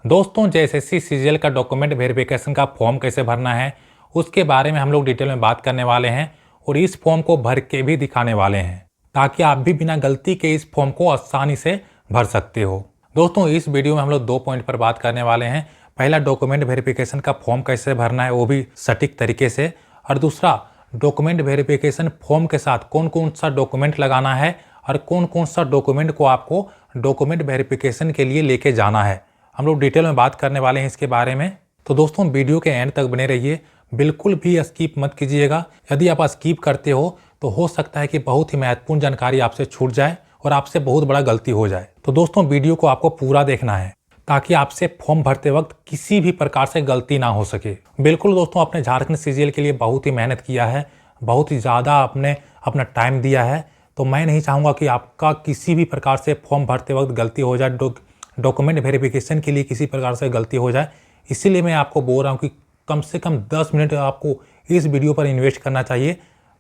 दोस्तों, JSSC CGL का document verification का फॉर्म कैसे भरना है उसके बारे में हम लोग डिटेल में बात करने वाले हैं और इस फॉर्म को भर के भी दिखाने वाले हैं ताकि आप भी बिना गलती के इस फॉर्म को आसानी से भर सकते हो। दोस्तों, इस वीडियो में हम लोग 2 पॉइंट पर बात करने वाले हैं। पहला, डॉक्यूमेंट वेरिफिकेशन का फॉर्म कैसे भरना है वो भी सटीक तरीके से, और दूसरा, डॉक्यूमेंट वेरिफिकेशन फॉर्म के साथ कौन कौन सा डॉक्यूमेंट लगाना है और कौन कौन सा डॉक्यूमेंट को आपको डॉक्यूमेंट वेरिफिकेशन के लिए लेके जाना है। हम लोग डिटेल में बात करने वाले हैं इसके बारे में। तो दोस्तों, वीडियो के एंड तक बने रहिए, बिल्कुल भी स्किप मत कीजिएगा। यदि आप स्किप करते तो हो सकता है कि बहुत ही महत्वपूर्ण जानकारी आपसे छूट जाए और आपसे बहुत बड़ा गलती हो जाए। तो दोस्तों, वीडियो को आपको पूरा देखना है ताकि आपसे फॉर्म भरते वक्त किसी भी प्रकार से गलती ना हो सके। बिल्कुल दोस्तों, आपने झारखंड सीजीएल के लिए बहुत ही मेहनत किया है, बहुत ही ज़्यादा आपने अपना टाइम दिया है, तो मैं नहीं चाहूँगा कि आपका किसी भी प्रकार से फॉर्म भरते वक्त गलती हो जाए, डॉक्यूमेंट वेरिफिकेशन के लिए किसी प्रकार से गलती हो जाए। इसीलिए मैं आपको बोल रहा हूँ कि कम से कम 10 मिनट आपको इस वीडियो पर इन्वेस्ट करना चाहिए।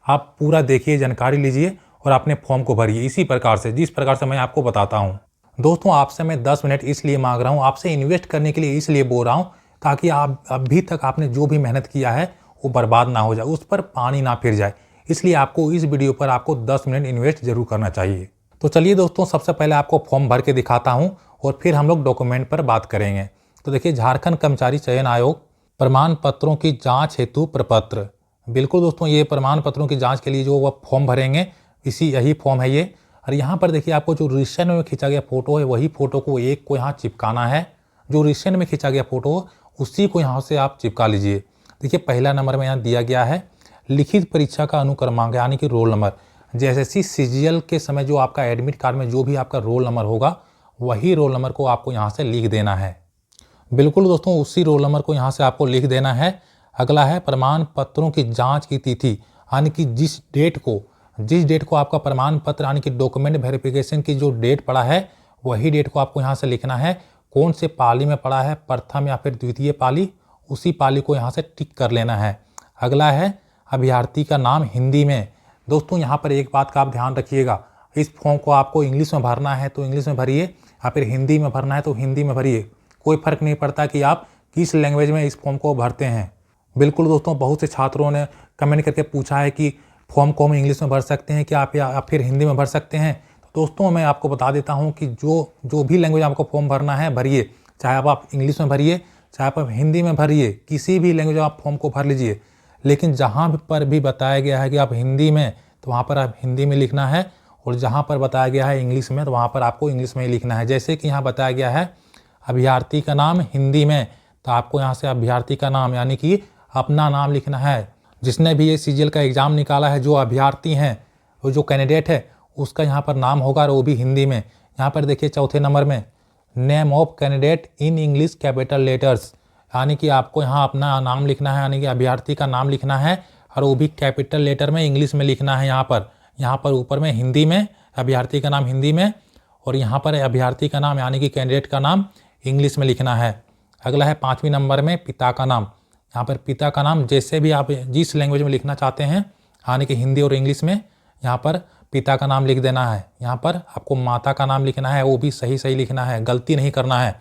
आप पूरा देखिए, जानकारी लीजिए और अपने फॉर्म को भरिए इसी प्रकार से, जिस प्रकार से मैं आपको बताता हूँ। दोस्तों, आपसे मैं 10 मिनट इसलिए मांग रहा हूँ, आपसे इन्वेस्ट करने के लिए इसलिए बोल रहा हूँ ताकि आप अभी तक आपने जो भी मेहनत किया है वो बर्बाद ना हो जाए, उस पर पानी ना फिर जाए। इसलिए आपको इस वीडियो पर आपको 10 मिनट इन्वेस्ट जरूर करना चाहिए। तो चलिए दोस्तों, सबसे पहले आपको फॉर्म भर के दिखाता हूँ और फिर हम लोग डॉक्यूमेंट पर बात करेंगे। तो देखिए, झारखंड कर्मचारी चयन आयोग प्रमाण पत्रों की जांच हेतु प्रपत्र। बिल्कुल दोस्तों, ये प्रमाण पत्रों की जांच के लिए जो वह फॉर्म भरेंगे यही फॉर्म है ये। और यहाँ पर देखिए, आपको जो रिसेंट में खींचा गया फोटो है वही फोटो को एक को यहाँ चिपकाना है। जो रिसेंट में खींचा गया फोटो उसी को यहाँ से आप चिपका लीजिए। देखिए, पहला नंबर में यहाँ दिया गया है लिखित परीक्षा का अनुक्रमांक यानी कि रोल नंबर। जेएसएससी सीजीएल के समय जो आपका एडमिट कार्ड में जो भी आपका रोल नंबर होगा वही रोल नंबर को आपको यहाँ से लिख देना है। बिल्कुल दोस्तों, उसी रोल नंबर को यहाँ से आपको लिख देना है। अगला है प्रमाण पत्रों की जांच की तिथि, यानी कि जिस डेट को आपका प्रमाण पत्र यानी कि डॉक्यूमेंट वेरिफिकेशन की जो डेट पड़ा है वही डेट को आपको यहाँ से लिखना है। कौन से पाली में पड़ा है, प्रथम या फिर द्वितीय पाली, उसी पाली को यहाँ से टिक कर लेना है। अगला है अभ्यर्थी का नाम हिंदी में। दोस्तों, यहाँ पर एक बात का आप ध्यान रखिएगा, इस फॉर्म को आपको इंग्लिश में भरना है तो इंग्लिश में भरिए या फिर हिंदी में भरना है तो हिंदी में भरिए। कोई फर्क नहीं पड़ता कि आप किस लैंग्वेज में इस फॉर्म को भरते हैं। बिल्कुल दोस्तों, बहुत से छात्रों ने कमेंट करके पूछा है कि फॉर्म को हम इंग्लिश में भर सकते हैं क्या आप या फिर हिंदी में भर सकते हैं। तो दोस्तों, मैं आपको बता देता हूं कि जो भी लैंग्वेज आपको फॉर्म भरना है भरिए, चाहे आप इंग्लिश में भरिए चाहे आप हिंदी में भरिए, किसी भी लैंग्वेज में आप फॉर्म को भर लीजिए। लेकिन जहाँ पर भी बताया गया है कि आप हिंदी में, तो वहाँ पर आप हिंदी में लिखना है, और जहाँ पर बताया गया है इंग्लिश में तो वहाँ पर आपको इंग्लिश में ही लिखना है। जैसे कि यहाँ बताया गया है अभ्यर्थी का नाम हिंदी में, तो आपको यहाँ से अभ्यर्थी का नाम यानी कि अपना नाम लिखना है। जिसने भी ये सीजीएल का एग्ज़ाम निकाला है, जो अभ्यर्थी हैं, वो जो कैंडिडेट है उसका यहाँ पर नाम होगा और वो भी हिंदी में। यहाँ पर देखिए चौथे नंबर में name of candidate in English capital letters, यानी कि आपको यहाँ अपना नाम लिखना है, यानी कि अभ्यर्थी का नाम लिखना है और वो भी कैपिटल लेटर में इंग्लिश में लिखना है। यहाँ पर ऊपर में हिंदी में अभ्यर्थी का नाम हिंदी में, और यहाँ पर अभ्यर्थी का नाम यानी कि कैंडिडेट का नाम इंग्लिश में लिखना है। अगला है 5वें नंबर में पिता का नाम। यहाँ पर पिता का नाम जैसे भी आप जिस लैंग्वेज में लिखना चाहते हैं, यानी कि हिंदी और इंग्लिश में, यहाँ पर पिता का नाम लिख देना है। यहाँ पर आपको माता का नाम लिखना है, वो भी सही लिखना है, गलती नहीं करना है।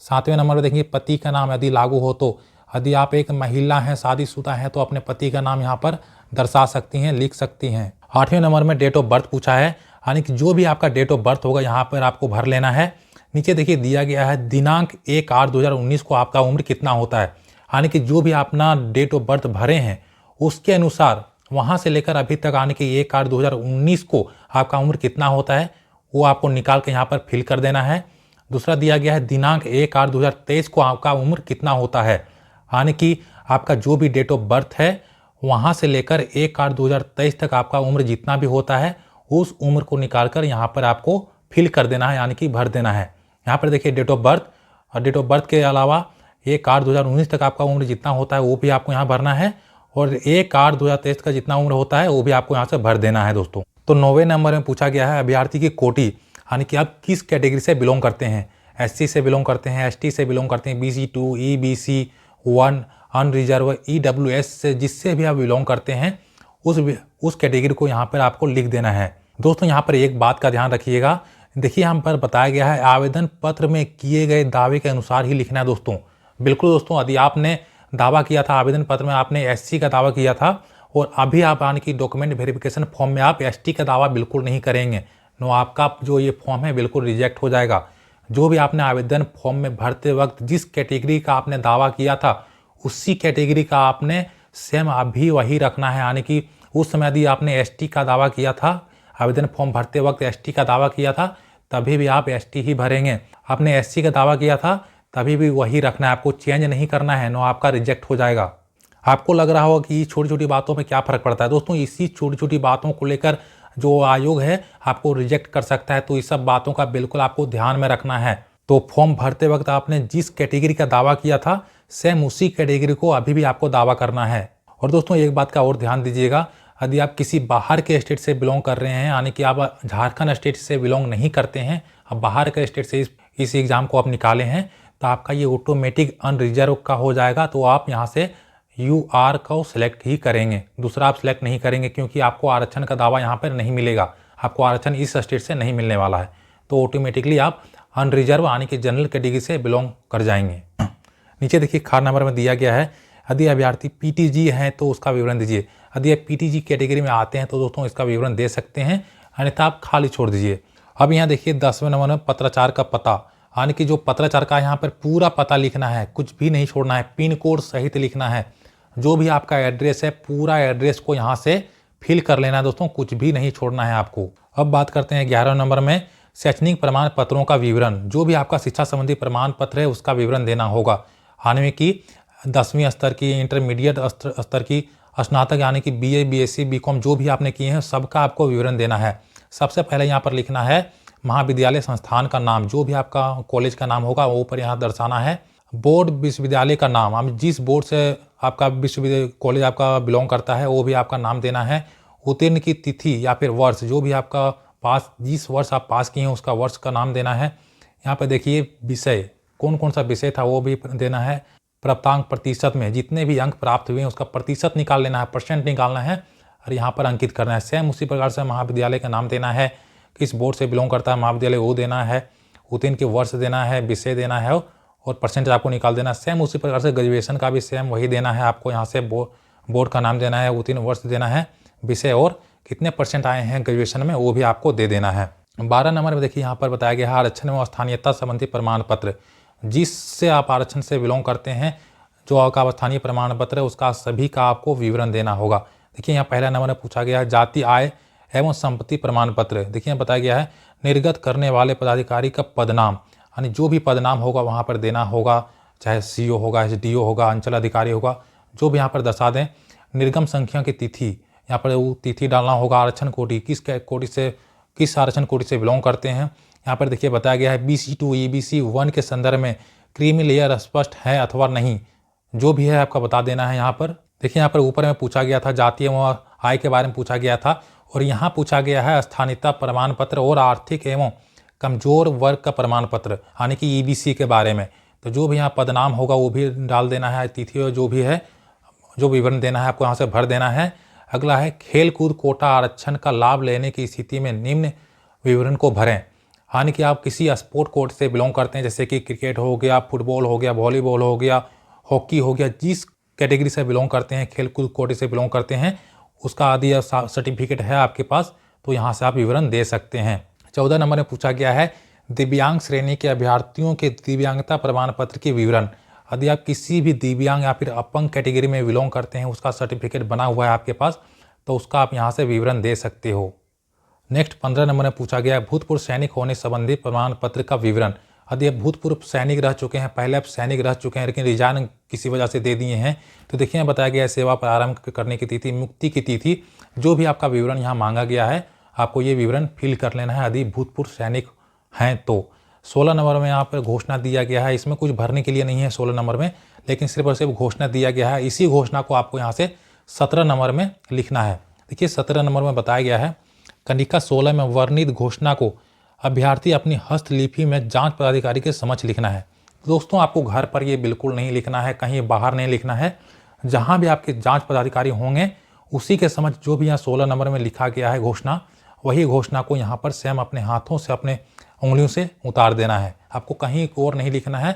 7वें नंबर में देखिए पति का नाम यदि लागू हो तो, यदि आप एक महिला हैं, शादीशुदा हैं, तो अपने पति का नाम यहाँ पर दर्शा सकती हैं, लिख सकती हैं। 8वें नंबर में डेट ऑफ बर्थ पूछा है, यानी कि जो भी आपका डेट ऑफ बर्थ होगा यहाँ पर आपको भर लेना है। नीचे देखिए दिया गया है दिनांक 1/8/2019 को आपका उम्र कितना होता है, यानी कि जो भी अपना डेट ऑफ बर्थ भरे हैं उसके अनुसार वहाँ से लेकर अभी तक आने के 1/8/2019 को आपका उम्र कितना होता है वो आपको निकाल के यहाँ पर फिल कर देना है। दूसरा दिया गया है दिनांक 1/8/2023 को आपका उम्र कितना होता है, यानी कि आपका जो भी डेट ऑफ बर्थ है वहाँ से लेकर 1/8/2023 तक आपका उम्र जितना भी होता है उस उम्र को निकाल कर यहाँ पर आपको फिल कर देना है, यानी कि भर देना है। यहाँ पर देखिए डेट ऑफ बर्थ, और डेट ऑफ बर्थ के अलावा 1/8/2019 तक आपका उम्र जितना होता है वो भी आपको यहाँ भरना है, और 1/8/2023 का जितना उम्र होता है वो भी आपको यहाँ से भर देना है दोस्तों। तो 9वें नंबर में पूछा गया है अभ्यर्थी की कोटि, यानी कि आप किस कैटेगरी से बिलोंग करते हैं। एससी से बिलोंग करते हैं, एसटी से बिलोंग करते हैं, BC2, EBC 1, अनरिजर्व, EWS से जिससे भी आप बिलोंग करते हैं उस कैटेगरी को यहाँ पर आपको लिख देना है। दोस्तों, यहाँ पर एक बात का ध्यान रखिएगा, देखिए यहाँ पर बताया गया है आवेदन पत्र में किए गए दावे के अनुसार ही लिखना है दोस्तों। बिल्कुल दोस्तों, यदि आपने दावा किया था आवेदन पत्र में, आपने एससी का दावा किया था और अभी आप यानी कि डॉक्यूमेंट वेरिफिकेशन फॉर्म में आप एसटी का दावा बिल्कुल नहीं करेंगे, नो आपका जो ये फॉर्म है बिल्कुल रिजेक्ट हो जाएगा। जो भी आपने आवेदन फॉर्म में भरते वक्त जिस कैटेगरी का आपने दावा किया था उसी कैटेगरी का आपने सेम अभी वही रखना है। यानी कि उस समय यदि आपने एसटी का दावा किया था, आवेदन फॉर्म भरते वक्त एसटी का दावा किया था, तभी भी आप एसटी ही भरेंगे। आपने एससी का दावा किया था तभी भी वही रखना है, आपको चेंज नहीं करना है, नो आपका रिजेक्ट हो जाएगा। आपको लग रहा होगा कि छोटी छोटी बातों में क्या फ़र्क पड़ता है दोस्तों, इसी छोटी छोटी बातों को लेकर जो आयोग है आपको रिजेक्ट कर सकता है। तो इस सब बातों का बिल्कुल आपको ध्यान में रखना है। तो फॉर्म भरते वक्त आपने जिस कैटेगरी का दावा किया था सेम उसी कैटेगरी को अभी भी आपको दावा करना है। और दोस्तों एक बात का और ध्यान दीजिएगा, यदि आप किसी बाहर के स्टेट से बिलोंग कर रहे हैं, यानी कि आप झारखंड स्टेट से बिलोंग नहीं करते हैं, आप बाहर के स्टेट से इस एग्ज़ाम को आप निकाले हैं, तो आपका ये ऑटोमेटिक अनरिजर्व का हो जाएगा। तो आप यहाँ से UR को सिलेक्ट ही करेंगे, दूसरा आप सिलेक्ट नहीं करेंगे, क्योंकि आपको आरक्षण का दावा यहाँ पर नहीं मिलेगा, आपको आरक्षण इस स्टेट से नहीं मिलने वाला है। तो ऑटोमेटिकली आप अनरिजर्व यानी कि जनरल कैटेगरी से बिलोंग कर जाएंगे। नीचे देखिए खार नंबर में दिया गया है, यदि अभ्यर्थी PTG हैं तो उसका विवरण दीजिए। यदि आप PTG कैटेगरी में आते हैं तो दोस्तों इसका विवरण दे सकते हैं, अन्यथा आप खाली छोड़ दीजिए। अब यहाँ देखिए 10वें नंबर में पत्राचार का पता, यानी कि जो पत्राचार का यहाँ पर पूरा पता लिखना है, कुछ भी नहीं छोड़ना है, पिन कोड सहित लिखना है। जो भी आपका एड्रेस है पूरा एड्रेस को यहाँ से फिल कर लेना है दोस्तों, कुछ भी नहीं छोड़ना है आपको। अब बात करते हैं 11वें नंबर में शैक्षणिक प्रमाण पत्रों का विवरण। जो भी आपका शिक्षा संबंधी प्रमाण पत्र है उसका विवरण देना होगा, यानी कि 10वीं स्तर की, इंटरमीडिएट स्तर की, स्नातक यानी कि BA BSc BCom जो भी आपने किए हैं सबका आपको विवरण देना है। सबसे पहले यहाँ पर लिखना है महाविद्यालय संस्थान का नाम, जो भी आपका कॉलेज का नाम होगा वो ऊपर यहाँ दर्शाना है। बोर्ड विश्वविद्यालय का नाम, आप जिस बोर्ड से आपका विश्वविद्यालय कॉलेज आपका बिलोंग करता है वो भी आपका नाम देना है। उत्तीर्ण की तिथि या फिर वर्ष, जो भी आपका पास जिस वर्ष आप पास किए हैं उसका वर्ष का नाम देना है। यहाँ पर देखिए विषय, कौन कौन सा विषय था वो भी देना है। प्राप्तांक प्रतिशत में जितने भी अंक प्राप्त हुए हैं उसका प्रतिशत निकाल लेना है, परसेंट निकालना है और यहाँ पर अंकित करना है। सेम उसी प्रकार से महाविद्यालय का नाम देना है, किस बोर्ड से बिलोंग करता है महाविद्यालय वो देना है, उत्तीर्ण के वर्ष देना है, विषय देना है और परसेंटेज आपको निकाल देना है। सेम उसी प्रकार से ग्रेजुएशन का भी सेम वही देना है आपको, यहाँ से बोर्ड का नाम देना है, उत्तीर्ण वर्ष देना है, विषय और कितने परसेंट आए हैं ग्रेजुएशन में वो भी आपको दे देना है। 12 नंबर में देखिए यहाँ पर बताया गया है आरक्षण एवं स्थानीयता संबंधी प्रमाण पत्र, जिससे आप आरक्षण से बिलोंग करते हैं, जो आपका स्थानीय प्रमाण पत्र है उसका सभी का आपको विवरण देना होगा। देखिए यहाँ पहला नंबर में पूछा गया है जाति आय एवं संपत्ति प्रमाण पत्र। देखिए बताया गया है निर्गत करने वाले पदाधिकारी का पदनाम, यानी जो भी पदनाम होगा वहाँ पर देना होगा, चाहे CO होगा, SDO होगा, अंचल अधिकारी होगा, जो भी यहाँ पर दर्शा दें। निर्गम संख्या की तिथि, यहाँ पर वो तिथि डालना होगा। आरक्षण कोटि, किस आरक्षण कोटि से बिलोंग करते हैं। यहाँ पर देखिए बताया गया है BC2 EBC 1 के संदर्भ में क्रीमी लेयर स्पष्ट है अथवा नहीं, जो भी है आपका बता देना है। यहाँ पर देखिए यहाँ पर ऊपर में पूछा गया था जाति एवं आय के बारे में पूछा गया था, और यहाँ पूछा गया है स्थानीयता प्रमाण पत्र और आर्थिक एवं कमजोर वर्ग का प्रमाण पत्र यानी कि EBC के बारे में। तो जो भी यहाँ पदनाम होगा वो भी डाल देना है, तिथि और जो भी है जो विवरण देना है आपको यहाँ से भर देना है। अगला है खेल कूद कोटा आरक्षण का लाभ लेने की स्थिति में निम्न विवरण को भरें, यानी कि आप किसी स्पोर्ट कोर्ट से बिलोंग करते हैं, जैसे कि क्रिकेट हो गया, फुटबॉल हो गया, वॉलीबॉल हो गया, हॉकी हो गया, जिस कैटेगरी से बिलोंग करते हैं, खेल कूद कोटे से बिलोंग करते हैं, उसका यदि सर्टिफिकेट है आपके पास तो यहाँ से आप विवरण दे सकते हैं। 14 नंबर में पूछा गया है दिव्यांग श्रेणी के अभ्यर्थियों के दिव्यांगता प्रमाण पत्र के विवरण। यदि आप किसी भी दिव्यांग या फिर अपंग कैटेगरी में बिलोंग करते हैं, उसका सर्टिफिकेट बना हुआ है आपके पास, तो उसका आप यहाँ से विवरण दे सकते हो। नेक्स्ट 15 नंबर में पूछा गया है भूतपूर्व सैनिक होने संबंधी प्रमाण पत्र का विवरण। यदि आप भूतपूर्व सैनिक रह चुके हैं, पहले आप सैनिक रह चुके हैं लेकिन रिजाइन किसी वजह से दे दिए हैं, तो देखिए बताया गया है सेवा प्रारंभ करने की तिथि, मुक्ति की तिथि, जो भी आपका विवरण यहाँ मांगा गया है आपको ये विवरण फिल कर लेना है यदि भूतपूर्व सैनिक हैं तो। 16 नंबर में यहाँ पर घोषणा दिया गया है, इसमें कुछ भरने के लिए नहीं है 16 नंबर में, लेकिन सिर्फ और सिर्फ घोषणा दिया गया है। इसी घोषणा को आपको यहाँ से 17 नंबर में लिखना है। देखिए 17 नंबर में बताया गया है कंडिका 16 में वर्णित घोषणा को अभ्यर्थी अपनी हस्तलिपि में जांच पदाधिकारी के समक्ष लिखना है। दोस्तों आपको घर पर ये बिल्कुल नहीं लिखना है, कहीं बाहर नहीं लिखना है, जहाँ भी आपके जांच पदाधिकारी होंगे उसी के समक्ष जो भी यहाँ 16 नंबर में लिखा गया है घोषणा, वही घोषणा को यहाँ पर सेम अपने हाथों से अपने उंगलियों से उतार देना है। आपको कहीं और नहीं लिखना है,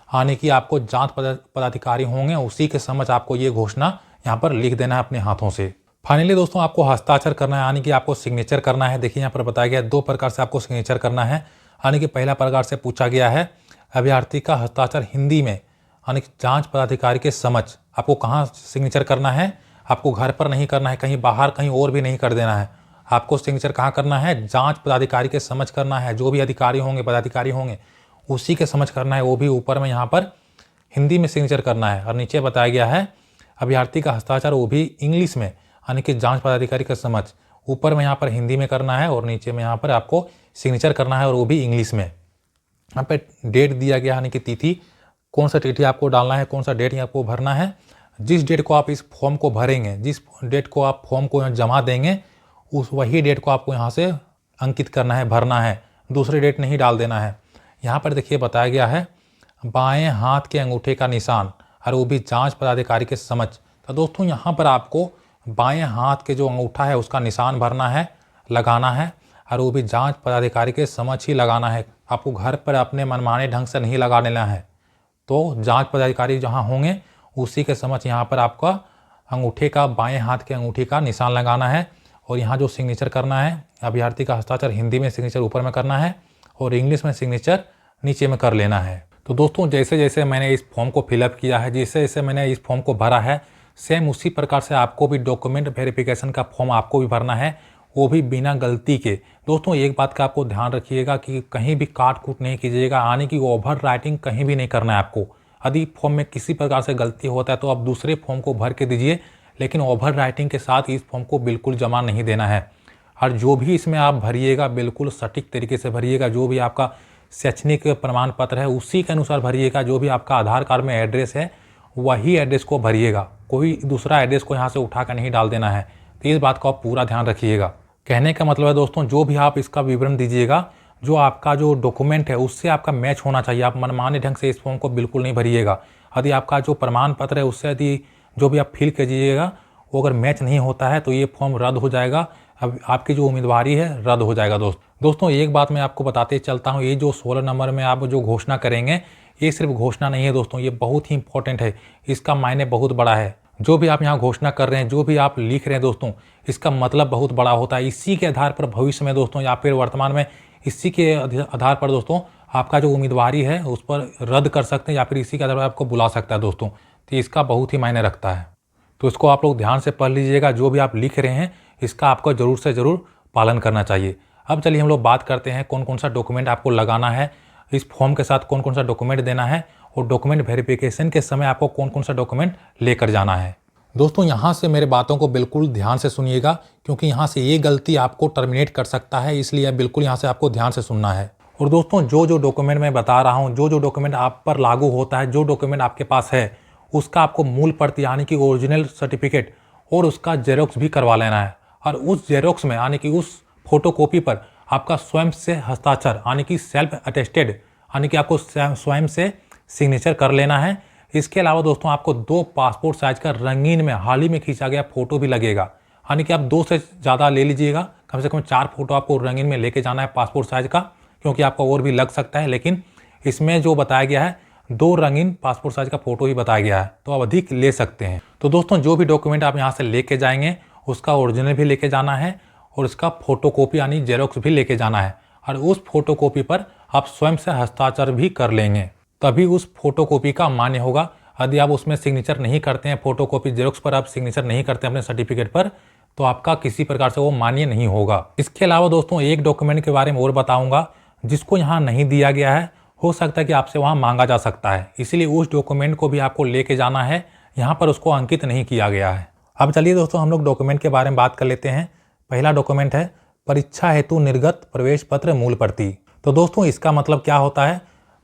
यानी कि आपको जांच पदाधिकारी होंगे उसी के समझ आपको ये घोषणा यहाँ पर लिख देना है अपने हाथों से। फाइनली दोस्तों आपको हस्ताक्षर करना है, यानी कि आपको सिग्नेचर करना है। देखिए यहाँ पर बताया गया है 2 प्रकार से आपको सिग्नेचर करना है। यानी कि पहला प्रकार से पूछा गया है अभ्यर्थी का हस्ताक्षर हिंदी में, यानी कि जांच पदाधिकारी के समक्ष। आपको कहाँ सिग्नेचर करना है? आपको घर पर नहीं करना है, कहीं बाहर कहीं और भी नहीं कर देना है। आपको सिग्नेचर कहाँ करना है? जांच पदाधिकारी के समक्ष करना है। जो भी अधिकारी होंगे, पदाधिकारी होंगे, उसी के समक्ष करना है। वो भी ऊपर में यहाँ पर हिंदी में सिग्नेचर करना है। और नीचे बताया गया है अभ्यर्थी का हस्ताक्षर वो भी इंग्लिश में, यानी कि जांच पदाधिकारी के समक्ष। ऊपर में यहाँ पर हिंदी में करना है और नीचे में यहाँ पर आपको सिग्नेचर करना है और वो भी इंग्लिश में। यहाँ पे डेट दिया गया, यानी कि तिथि, कौन सा तिथि आपको डालना है, कौन सा डेट आपको भरना है। जिस डेट को आप इस फॉर्म को भरेंगे, जिस डेट को आप फॉर्म को जमा देंगे, उस वही डेट को आपको यहाँ से अंकित करना है, भरना है। दूसरी डेट नहीं डाल देना है। यहाँ पर देखिए बताया गया है बाएं हाथ के अंगूठे का निशान, और वो भी जांच पदाधिकारी के समक्ष। तो दोस्तों यहाँ पर आपको बाएं हाथ के जो अंगूठा है उसका निशान भरना है, लगाना है, और वो भी जांच पदाधिकारी के समक्ष ही लगाना है। आपको घर पर अपने मनमाने ढंग से नहीं लगा लेना है। तो जांच पदाधिकारी जहाँ होंगे उसी के समक्ष यहाँ पर आपका अंगूठे का, बाएं हाथ के अंगूठे का निशान लगाना है। और यहाँ जो सिग्नेचर करना है, अभ्यर्थी का हस्ताक्षर हिंदी में सिग्नेचर ऊपर में करना है और इंग्लिश में सिग्नेचर नीचे में कर लेना है। तो दोस्तों जैसे जैसे मैंने इस फॉर्म को फिलअप किया है, जैसे जैसे मैंने इस फॉर्म को भरा है, सेम उसी प्रकार से आपको भी डॉक्यूमेंट वेरिफिकेशन का फॉर्म आपको भी भरना है, वो भी बिना गलती के। दोस्तों एक बात का आपको ध्यान रखिएगा कि कहीं भी काट कूट नहीं कीजिएगा, यानी कि ओवर राइटिंग कहीं भी नहीं करना है आपको। यदि फॉर्म में किसी प्रकार से गलती होता है तो आप दूसरे फॉर्म को भर के दीजिए, लेकिन ओवर राइटिंग के साथ इस फॉर्म को बिल्कुल जमा नहीं देना है। और जो भी इसमें आप भरिएगा बिल्कुल सटीक तरीके से भरिएगा। जो भी आपका शैक्षणिक प्रमाण पत्र है उसी के अनुसार भरिएगा। जो भी आपका आधार कार्ड में एड्रेस है वही एड्रेस को भरिएगा, कोई दूसरा एड्रेस को यहाँ से उठा कर नहीं डाल देना है। तो इस बात का आप पूरा ध्यान रखिएगा। कहने का मतलब है दोस्तों, जो भी आप इसका विवरण दीजिएगा, जो आपका जो डॉक्यूमेंट है उससे आपका मैच होना चाहिए। आप मनमाने ढंग से इस फॉर्म को बिल्कुल नहीं भरिएगा। यदि आपका जो प्रमाण पत्र है उससे यदि जो भी आप फिल कीजिएगा वो अगर मैच नहीं होता है तो ये फॉर्म रद्द हो जाएगा। अब आपकी जो उम्मीदवारी है रद्द हो जाएगा। दोस्तों एक बात मैं आपको बताते चलता हूँ, ये जो 16 नंबर में आप जो घोषणा करेंगे, ये सिर्फ घोषणा नहीं है दोस्तों, ये बहुत ही इंपॉर्टेंट है। इसका मायने बहुत बड़ा है। जो भी आप यहाँ घोषणा कर रहे हैं, जो भी आप लिख रहे हैं दोस्तों, इसका मतलब बहुत बड़ा होता है। इसी के आधार पर भविष्य में दोस्तों या फिर वर्तमान में इसी के आधार पर दोस्तों आपका जो उम्मीदवारी है उस पर रद्द कर सकते हैं या फिर इसी के आधार पर आपको बुला सकता है दोस्तों। तो इसका बहुत ही मायने रखता है। तो इसको आप लोग ध्यान से पढ़ लीजिएगा। जो भी आप लिख रहे हैं इसका आपको ज़रूर से ज़रूर पालन करना चाहिए। अब चलिए हम लोग बात करते हैं कौन कौन सा डॉक्यूमेंट आपको लगाना है, इस फॉर्म के साथ कौन कौन सा डॉक्यूमेंट देना है और डॉक्यूमेंट वेरिफिकेशन के समय आपको कौन कौन सा डॉक्यूमेंट लेकर जाना है। दोस्तों यहाँ से मेरे बातों को बिल्कुल ध्यान से सुनिएगा, क्योंकि यहाँ से ये गलती आपको टर्मिनेट कर सकता है, इसलिए बिल्कुल यहाँ से आपको ध्यान से सुनना है। और दोस्तों जो जो डॉक्यूमेंट मैं बता रहा हूँ, जो जो डॉक्यूमेंट आप पर लागू होता है, जो डॉक्यूमेंट आपके पास है, उसका आपको मूल प्रति यानी कि ओरिजिनल सर्टिफिकेट और उसका जेरोक्स भी करवा लेना है। और उस जेरोक्स में यानी कि उस फोटोकॉपी पर आपका स्वयं से हस्ताक्षर यानी कि सेल्फ अटेस्टेड यानी कि आपको स्वयं से सिग्नेचर कर लेना है। इसके अलावा दोस्तों आपको 2 पासपोर्ट साइज का रंगीन में हाल ही में खींचा गया फोटो भी लगेगा, यानी कि आप 2 से ज़्यादा ले लीजिएगा। कम से कम 4 फोटो आपको रंगीन में लेके जाना है पासपोर्ट साइज का, क्योंकि आपका और भी लग सकता है, लेकिन इसमें जो बताया गया है 2 रंगीन पासपोर्ट साइज का फोटो ही बताया गया है, तो आप अधिक ले सकते हैं। तो दोस्तों जो भी डॉक्यूमेंट आप यहाँ से लेके जाएंगे उसका ओरिजिनल भी लेके जाना है और उसका फोटोकॉपी यानी जेरोक्स भी लेके जाना है। और उस फोटोकॉपी पर आप स्वयं से हस्ताक्षर भी कर लेंगे, तभी उस फोटोकॉपी का मान्य होगा। यदि आप उसमें सिग्नेचर नहीं करते हैं, फोटोकॉपी जेरोक्स पर आप सिग्नेचर नहीं करते हैं अपने सर्टिफिकेट पर, तो आपका किसी प्रकार से वो मान्य नहीं होगा। इसके अलावा दोस्तों एक डॉक्यूमेंट के बारे में और बताऊंगा जिसको यहाँ नहीं दिया गया है, हो सकता है कि आपसे वहाँ मांगा जा सकता है, इसीलिए उस डॉक्यूमेंट को भी आपको लेके जाना है। यहाँ पर उसको अंकित नहीं किया गया है। अब चलिए दोस्तों हम लोग डॉक्यूमेंट के बारे में बात कर लेते हैं। पहला डॉक्यूमेंट है परीक्षा हेतु निर्गत प्रवेश पत्र मूल प्रति। तो दोस्तों इसका मतलब क्या होता है?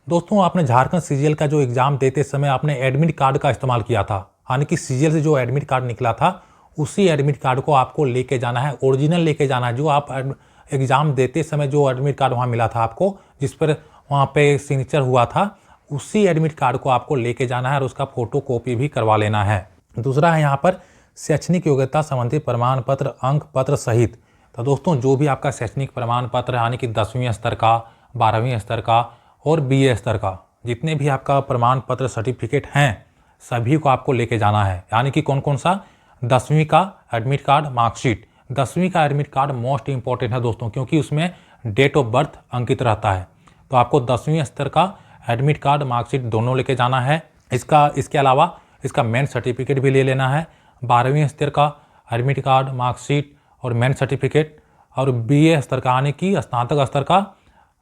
दोस्तों आपने झारखंड सीजीएल का जो एग्जाम देते समय आपने एडमिट कार्ड का इस्तेमाल किया था, यानी कि सीजीएल से जो एडमिट कार्ड निकला था उसी एडमिट कार्ड को आपको लेके जाना है, ओरिजिनल लेके जाना है। जो आप एग्जाम देते समय जो एडमिट कार्ड वहाँ मिला था आपको, जिस पर वहाँ पे सिग्नेचर हुआ था, उसी एडमिट कार्ड को आपको लेके जाना है और उसका फोटोकॉपी भी करवा लेना है। दूसरा है यहाँ पर शैक्षणिक योग्यता संबंधी प्रमाण पत्र अंक पत्र सहित। तो दोस्तों जो भी आपका शैक्षणिक प्रमाण पत्र यानी कि 10वीं स्तर का, 12वीं स्तर का और BA स्तर का जितने भी आपका प्रमाण पत्र सर्टिफिकेट हैं सभी को आपको लेके जाना है। यानी कि कौन कौन सा? 10वीं का एडमिट कार्ड, मार्कशीट। 10वीं का एडमिट कार्ड मोस्ट इंपॉर्टेंट है दोस्तों, क्योंकि उसमें डेट ऑफ बर्थ अंकित रहता है। तो आपको 10वीं स्तर का एडमिट कार्ड, मार्कशीट दोनों लेके जाना है। इसके अलावा इसका मेन सर्टिफिकेट भी ले लेना है। 12वीं स्तर का एडमिट कार्ड, मार्कशीट और मेन सर्टिफिकेट, और BA स्तर का यानी कि स्नातक स्तर का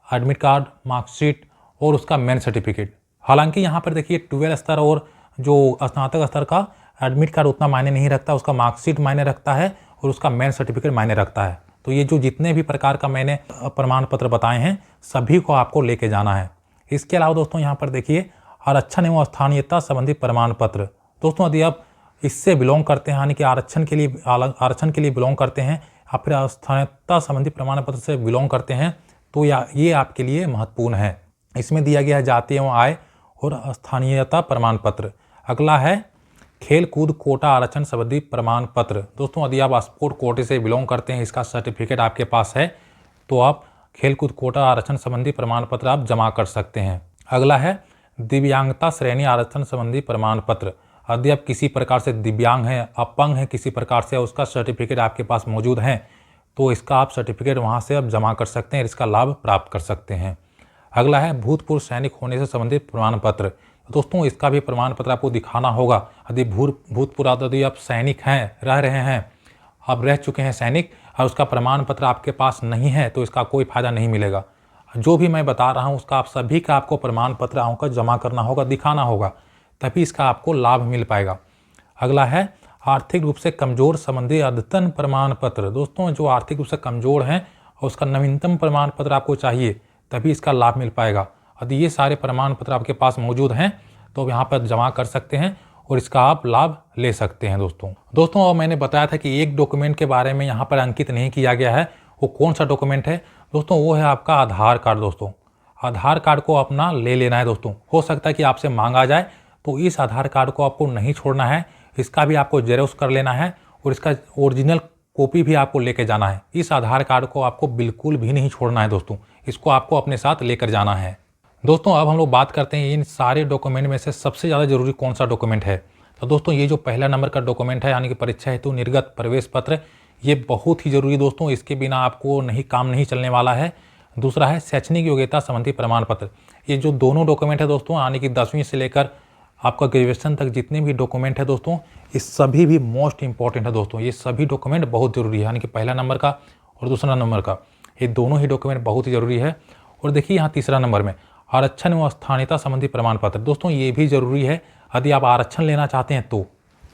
एडमिट कार्ड, मार्कशीट और उसका मेन सर्टिफिकेट। हालांकि यहाँ पर देखिए 12 स्तर और जो स्नातक स्तर का एडमिट कार्ड उतना मायने नहीं रखता, उसका मार्कशीट मायने रखता है और उसका मेन सर्टिफिकेट मायने रखता है। तो ये जो जितने भी प्रकार का मैंने प्रमाण पत्र बताए हैं सभी को आपको लेके जाना है। इसके अलावा दोस्तों यहाँ पर देखिए आरक्षण एवं स्थानीयता संबंधी प्रमाण पत्र। दोस्तों यदि आप इससे बिलोंग करते हैं, यानी कि आरक्षण के लिए बिलोंग करते हैं या फिर स्थानीयता संबंधी प्रमाण पत्र से बिलोंग करते हैं, तो ये आपके लिए महत्वपूर्ण है। इसमें दिया गया है जाति एवं आय और स्थानीयता प्रमाण पत्र। अगला है खेल कूद कोटा आरक्षण संबंधी प्रमाण पत्र। दोस्तों यदि आप स्पोर्ट कोटे से बिलोंग करते हैं, इसका सर्टिफिकेट आपके पास है, तो आप खेल कूद कोटा आरक्षण संबंधी प्रमाण पत्र आप जमा कर सकते हैं। अगला है दिव्यांगता श्रेणी आरक्षण संबंधी प्रमाण पत्र। यदि आप किसी प्रकार से दिव्यांग हैं, अपंग हैं किसी प्रकार से, उसका सर्टिफिकेट आपके पास मौजूद है, तो इसका आप सर्टिफिकेट वहाँ से आप जमा कर सकते हैं, इसका लाभ प्राप्त कर सकते हैं। अगला है भूतपूर्व सैनिक होने से संबंधित प्रमाण पत्र। दोस्तों इसका भी प्रमाण पत्र आपको दिखाना होगा। यदि भूतपूर्व यदि आप सैनिक हैं, रह रहे हैं, आप रह चुके हैं सैनिक, और उसका प्रमाण पत्र आपके पास नहीं है, तो इसका कोई फायदा नहीं मिलेगा। जो भी मैं बता रहा हूँ उसका आप सभी का आपको प्रमाण पत्र आंका जमा करना होगा, दिखाना होगा, तभी इसका आपको लाभ मिल पाएगा। अगला है आर्थिक रूप से कमजोर संबंधी अद्यतन प्रमाण पत्र। दोस्तों जो आर्थिक रूप से कमजोर हैं और उसका नवीनतम प्रमाण पत्र आपको चाहिए, तभी इसका लाभ मिल पाएगा। यदि ये सारे प्रमाण पत्र आपके पास मौजूद हैं तो यहाँ पर जमा कर सकते हैं और इसका आप लाभ ले सकते हैं। दोस्तों और मैंने बताया था कि एक डॉक्यूमेंट के बारे में यहाँ पर अंकित नहीं किया गया है, वो कौन सा डॉक्यूमेंट है दोस्तों? वो है आपका आधार कार्ड। दोस्तों आधार कार्ड को अपना ले लेना है। दोस्तों हो सकता है कि आपसे मांगा जाए, तो इस आधार कार्ड को आपको नहीं छोड़ना है, इसका भी आपको जेरोक्स कर लेना है और इसका ओरिजिनल कॉपी भी आपको लेके जाना है। इस आधार कार्ड को आपको बिल्कुल भी नहीं छोड़ना है दोस्तों, इसको आपको अपने साथ लेकर जाना है। दोस्तों अब हम लोग बात करते हैं इन सारे डॉक्यूमेंट में से सबसे ज़्यादा जरूरी कौन सा डॉक्यूमेंट है। तो दोस्तों ये जो पहला नंबर का डॉक्यूमेंट है, यानी कि परीक्षा हेतु निर्गत प्रवेश पत्र, ये बहुत ही जरूरी दोस्तों, इसके बिना आपको काम नहीं चलने वाला है। दूसरा है शैक्षणिक योग्यता संबंधी प्रमाण पत्र। ये जो दोनों डॉक्यूमेंट है दोस्तों, यानी कि 10वीं से लेकर आपका ग्रेजुएशन तक जितने भी डॉक्यूमेंट है दोस्तों, ये सभी भी मोस्ट इंपॉर्टेंट है दोस्तों। ये सभी डॉक्यूमेंट बहुत ज़रूरी है, यानी कि पहला नंबर का और दूसरा नंबर का, ये दोनों ही डॉक्यूमेंट बहुत ही ज़रूरी है। और देखिए यहाँ तीसरा नंबर में आरक्षण व स्थानीयता संबंधी प्रमाण पत्र। दोस्तों ये भी ज़रूरी है, यदि आप आरक्षण लेना चाहते हैं तो।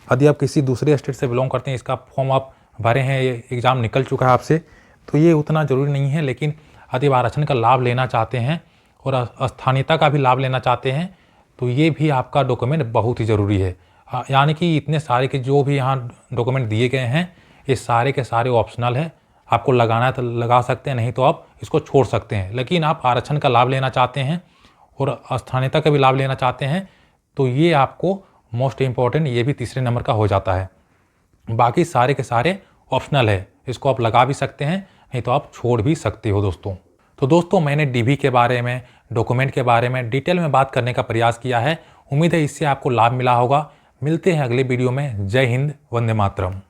यदि आप किसी दूसरे स्टेट से बिलोंग करते हैं, इसका फॉर्म आप भरे हैं, ये एग्ज़ाम निकल चुका है आपसे, तो ये उतना ज़रूरी नहीं है। लेकिन यदि आप आरक्षण का लाभ लेना चाहते हैं और स्थानीयता का भी लाभ लेना चाहते हैं, तो ये भी आपका डॉक्यूमेंट बहुत ही ज़रूरी है। यानी कि इतने सारे के जो भी यहाँ डॉक्यूमेंट दिए गए हैं, ये सारे के सारे ऑप्शनल है, आपको लगाना है तो लगा सकते हैं, नहीं तो आप इसको छोड़ सकते हैं। लेकिन आप आरक्षण का लाभ लेना चाहते हैं और स्थानीयता का भी लाभ लेना चाहते हैं, तो ये आपको मोस्ट इम्पॉर्टेंट, ये भी तीसरे नंबर का हो जाता है। बाकी सारे के सारे ऑप्शनल है, इसको आप लगा भी सकते हैं, नहीं तो आप छोड़ भी सकते हो दोस्तों। तो दोस्तों मैंने DV के बारे में, डॉक्यूमेंट के बारे में डिटेल में बात करने का प्रयास किया है। उम्मीद है इससे आपको लाभ मिला होगा। मिलते हैं अगले वीडियो में। जय हिंद, वंदे मातरम।